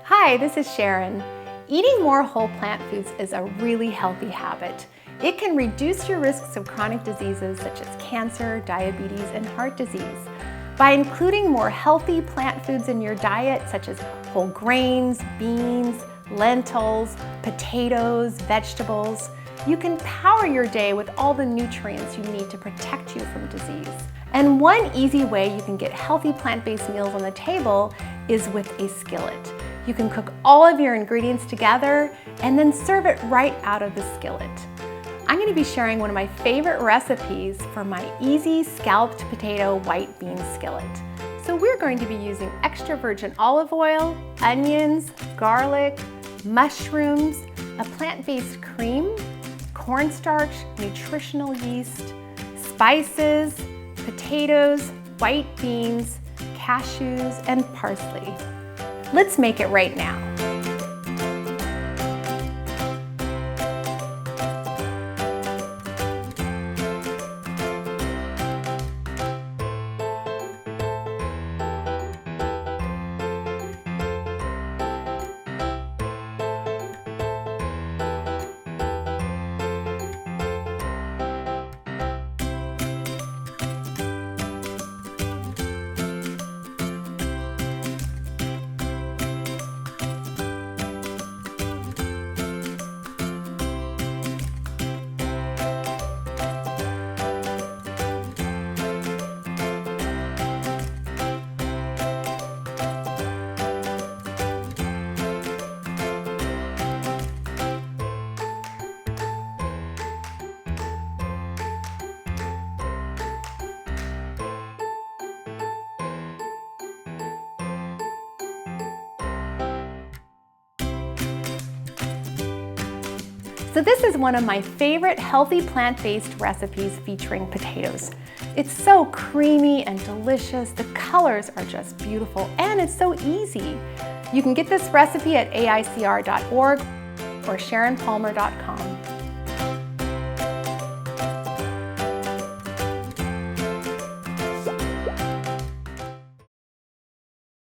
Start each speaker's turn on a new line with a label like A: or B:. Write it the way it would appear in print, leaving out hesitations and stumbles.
A: Hi, this is Sharon. Eating more whole plant foods is a really healthy habit. It can reduce your risks of chronic diseases such as cancer, diabetes, and heart disease. By including more healthy plant foods in your diet, such as whole grains, beans, lentils, potatoes, vegetables, you can power your day with all the nutrients you need to protect you from disease. And one easy way you can get healthy plant-based meals on the table is with a skillet. You can cook all of your ingredients together and then serve it right out of the skillet. I'm going to be sharing one of my favorite recipes for my easy scalloped potato white bean skillet. So we're going to be using extra virgin olive oil, onions, garlic, mushrooms, a plant-based cream, cornstarch, nutritional yeast, spices, potatoes, white beans, cashews, and parsley. Let's make it right now. So this is one of my favorite healthy plant-based recipes featuring potatoes. It's so creamy and delicious, the colors are just beautiful, and it's so easy. You can get this recipe at aicr.org or sharonpalmer.com.